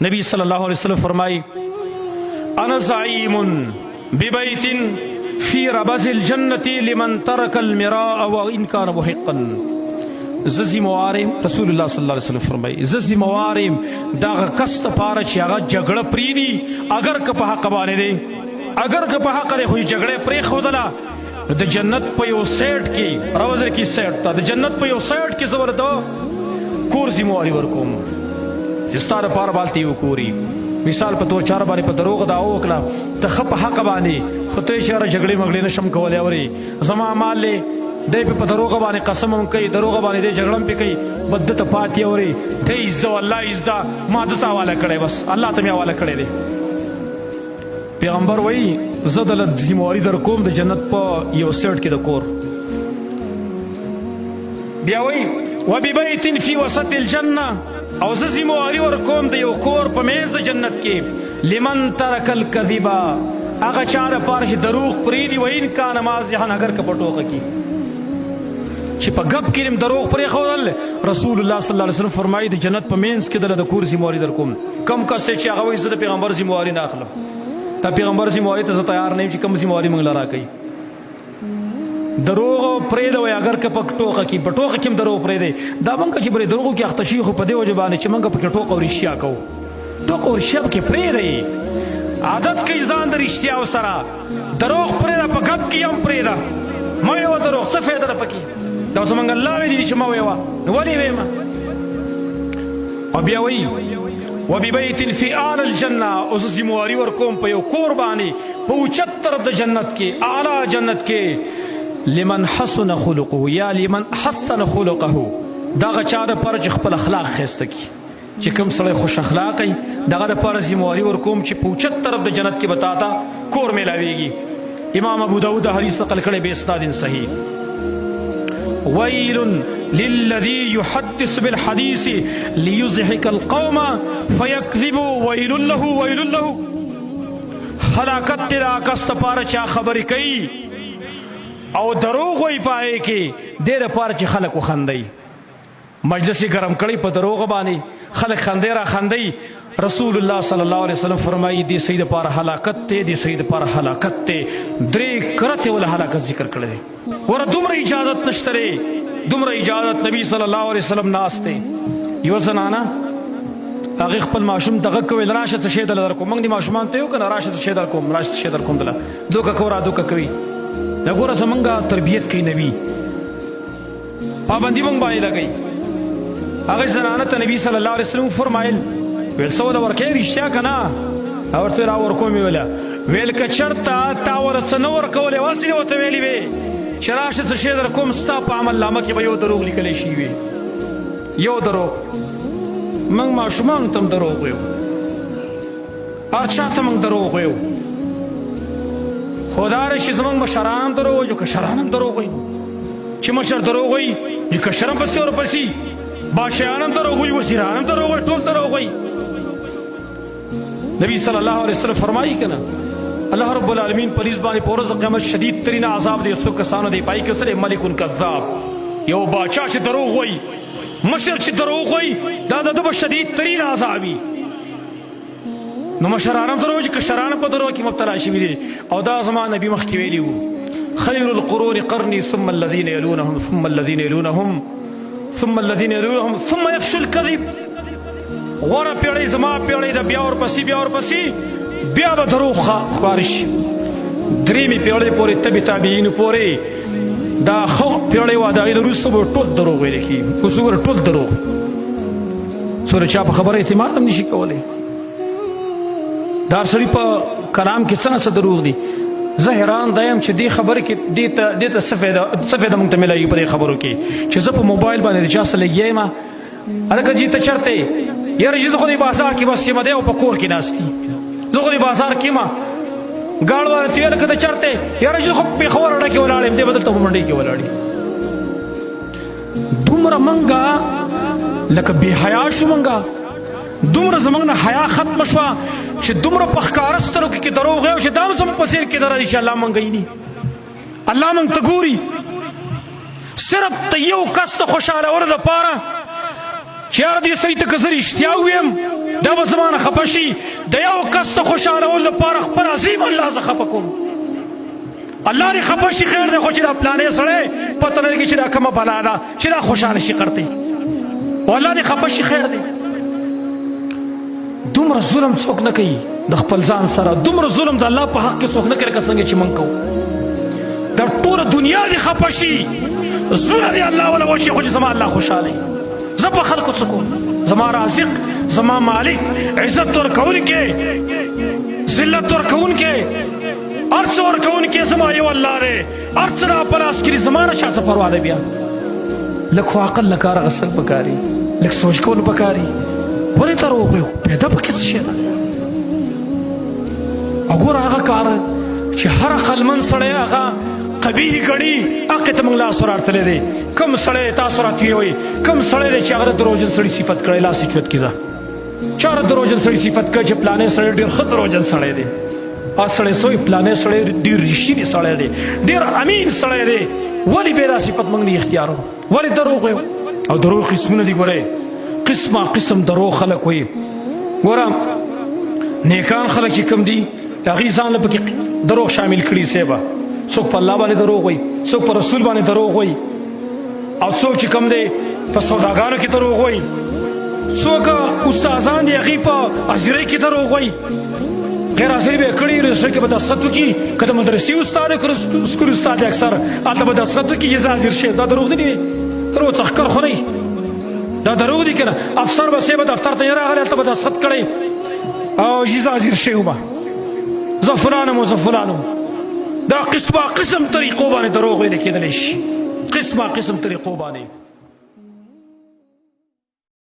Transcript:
نبی صلی اللہ علیہ وسلم فرمائی انا زعیم ببیت فی ربز الجنت لمن ترک المراء وان کان محقا. ززی موارم رسول اللہ صلی اللہ علیہ وسلم فرمائی ززی موارم داغ کست پارا چی آغا جگڑ پریدی اگر که په حق بانے دے اگر که په حق دے خوش جگڑے پری خودلا دا جنت پا یو سیٹ کی روزر کی سیٹ تا دا جنت پا یو سیٹ کی زور دا کور زی مواری ورکوم جستار پار بالتی یو کوری مثال په تو چار باندې په دروغ دا وکړه ته خپ حق باندې خو ته اشاره جګړې مګړې نشم کولای اوري زما مال له دی په دروغ باندې قسم هم کوي دروغ باندې دی جګړم پې کوي بد ته پاتې اوري ته عزت الله عزت ما دته حواله کړی بس الله ته مې حواله کړی دی. پیغمبر وایي زه دله ذمواري در کوم د جنت په یو سیټ کې د کور. بیا وایي وببیت فی وسط الجنه او زه ذمواري ورکوم د یو کور په میز د جنت کې لمن ترک الکذبا هغه چا دپاره چې دروغ پرېږدي وان کان مازحا اگر که په ټوکه کې چې په ګپ کې هم دروغ پرېښودل رسول الله صلی الله علیه وسلم فرمایي د جنت په مینځ کې دله د کور ذمواري در کوم. کم کس چې هغه وایي زه د پیغمبر ذمواري نه اخلم دا پیغمبر ذمواري ته زه تیار نه یم چې کوم ذمواري موږ له راکوي. دروغ پرېږدوئ اگر که په ټوکه کې په ټوکه کې هم دروغ پرېږدئ دا موږ چې بلې دروغو کې اخته شي خو په دې وجه باندې چې موږ پکې ټوکه او رښتیا کوو ټوکه او رښتیا پکې پرېږدئ عادت کوئ ځان د رښتیاو سره دروغ پرېږده په ګپ کې هم پرېږده مه ویوه دروغ څه فایده ده پکې دا زموږ الله ویلي دي چې مه ویوه نو ولې ویمه. او بیا وایي وببیت فی اعلی الجنه او زه ذمواري ورکوم په یو کور باندې په اوچت طرف د جنت کې اعلی جنت کې لمن حسن خلقه یا لمن حسن خلقه دغه چا دپاره چې خپل اخلاق ښایسته کړي چې کوم سړی خوش اخلاقی دغه دپاره ذمواري ورکوم چې په اوچت طرف د جنت کې به تا ته کور میلاویږي. امام ابو داود حدیث نقل کړی بے اسناد صحیح ویل للذی یحدث بالحدیث لیضحک القوم فیکذب ویل له ویل له ہلاکت تیرا کس دپاره چا خبرې کوي او دروغ وی پائے کې دیر پار چې خلق وخندي مجلس گرم کړي په دروغ باندې خلق خندي را خندي. رسول الله صلی الله علیه وسلم فرمایي دی سید پار هلاکت ته دی سید پار هلاکت ته درې کرته ول هلاکت ذکر کړي ور دومره اجازت نشته دومره اجازت نبی صلی الله علیه وسلم ناسته یو زنانه هغه خپل ماشوم دغه کوي راشه څه شی دل درکو موږ دي ماشومان ته یو کنه راشه څه شی درکوم راشه څه شی درکوم دل دوکه کورا دوکه کوي دا ګوره زمونږ تربیت کوي نبی پابندي موږ باندې لګوي. هغه زنانه ته نبی صلی الله علیه وسلم فرمایل ویل څه وله ورکوې رښتیا که نه او ورته را ورکوم یې ویله ویل که چېرته تا ورته څه نه ورکولی هسې دې ورته ویلي وې چې راشه څه شی در کوم ستا په عمل نامه کې به یو دروغ لیکلی شي وي یو دروغ. موږ ماشومانو ته هم دروغ ویو هر چا ته موږ دروغ ویو خو دا راشي زموږ مشران هم دروغ وایي کشران هم دروغ وایي چې مشر دروغ وایي نو کشر هم پسې ورپسې بادشاهان هم دروغ وایي وزیران هم دروغ وایي ټول دروغ وایي. نبی صلی الله علیه وسلم فرمایي که نه الله رب العالمین په نیز باندې په ورځ د قیامت شدید ترین عذاب دی څو کسانو دی پای کې سره ملک کذاب یو بادشاه چې دروغ وایي مشر چې دروغ وایي دا د ده به شدید ترین عذاب وي. نو مشران هم دروغ کشران په دروغ کې مبتلا شوي دي او دا زما نبي مخکې ویلي وو خیر القرون قرني ثم الذين يلونهم ثم الذين يلونهم ثم الذين يلونهم ثم يفشو الكذب غوره پیړۍ زما پیړۍ ده بیا ورپسې بیا ورپسې بیا به دروغ ښکاره شي درېیمې پیړۍ پورې تبې تابعینو پورې دا ښه پیړۍ وه د هغې نه وروسته به ټول دروغ ویلی کېږي اوس وګوره ټول دروغ څومره چا په خبره اعتماد هم نشي کولی دا سړي په کلام کې څه نه څه دروغ دي. زه حیران دا یم چې دې خبرې کې دې ته څه فایده موږ ته میلاوي په دې خبرو کې چې زه په موبایل باندې د چا سره لګیا یم هلکه جي ته چېرته یې یاره جي زه خو دې بازار کې بس یم دی او په کور کې ناست دي زه خو دې بازار کې یم ګاډ والا ته هلکه ته چېرته یاره جي خو پېښور اډه کې ولاړ یم دی به دلته په منډۍ کې ولاړ یم. دومره موږ لکه بې حیا شو موږ دومره زموږ نه حیا ختمه شوه چې دومره په ښکاره سترګو کې دروغ وایو چې دا هم زموږ په څېر کېدلی دی چې الله موږ ویني الله موږ ته ګوري صرف ته یو کس ته خوشحالولو دپاره چې یاره دې سړي ته که زه رښتیا وویم دا به زمانه خفه شي د یو کس ته خوشحالولو لپاره خپل عظیم الله زه خفه کوم. الله دې خفه شي خیر دی، خو چې دا پلانې سړی پته نه لګي چې دا کومه بلا ده چې دا خوشحاله شي قرطی، او الله دې خفه شي خیر دی. دومره ظلم څوک نه کوي د خپل ځان سره، دومره ظلم د الله په حق کې څوک نه کوي لکه څنګه چې موږ کوو. دا ټوله دنیا دې خفه شي، زړه دې الله وله وشي، خو چې زما الله خوشحاله زه په خلکو څه کوم. زما رازق، زما مالک، عزت ورکوونکی، ذلت ورکوونکی، هر څه ورکوونکی زما یو الله دی. هر څه را په لاس کې دي، زما نه چا څه پروا ده. بیا لږ خو عقل نه کار اخیستل پکاري، لږ سوچ کول پکاري. ولې دروغ وایو؟ پیدا پکې څه شی ده؟ او ګوره هغه کار چې هر عقلمند سړی هغه قبیح ګڼي، هغې ته موږ لاس ورارتلی دی. کوم سړی تاسو راته ویوئ کوم سړی دی چې هغه د دروغجن سړي صفت کړی؟ لاس یې چوت کړه. چا د دروغجن سړي صفت کړی چې پلانی سړی ډېر ښه دروغجن سړی دی؟ هغه سړی څه وایي؟ پلانی سړی ډېر رښتینی سړی دی، ډېر امین سړی دی. ولې بې دا صفت موږ نه اختیارو؟ ولې دروغ وایو؟ او دروغ قسمونه دي. ګورئ قسمه قسم دروغ خلک وایي. ګوره نیکان خلک چې کوم دي هغوی ځان له پکې دروغ شامل کړي. صیبه څوک په الله باندې دروغ وایي، څوک په رسول باندې دروغ وایي، او څوک چې کوم دی په سوداګانو کې دروغ وایي، څوک استادان دي هغوی په حاضرۍ کې دروغ وایي. غیر حاضري به یې کړي، رجسټر کې به دستخط وکړي. که د مدرسې استاد دی که سکول استاد دی، اکثر هلته به دستخط وکړي چې زه حاضر شوی. دا دروغ نه دي، دروغ څخکر خو نه وي، دا دروغ دي که نه. افسر به صیبه دفتر ته یې راغلی، هلته به دستخط کړی او چې زه حاضر شوی وم، زه فلانم او زه فلانم. دا قسمه قسم طریقو باندې دروغ ویل کېدلی شي، قسمه قسم طریقو باندې.